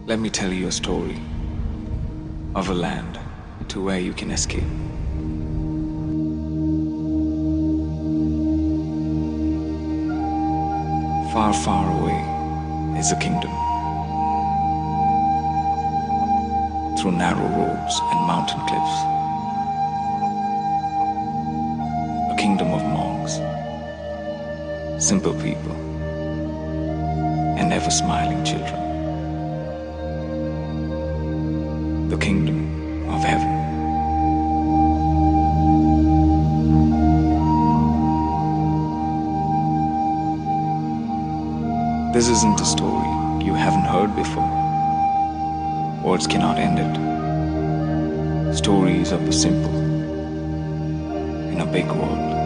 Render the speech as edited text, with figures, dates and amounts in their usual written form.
Let me tell you a story of a land to where you can escape. Far, far away is a kingdom. Through narrow roads and mountain cliffs. A kingdom of monks, simple people, and ever smiling children. The kingdom of heaven. This isn't a story you haven't heard before. Words cannot end it. Stories of the simple in a big world.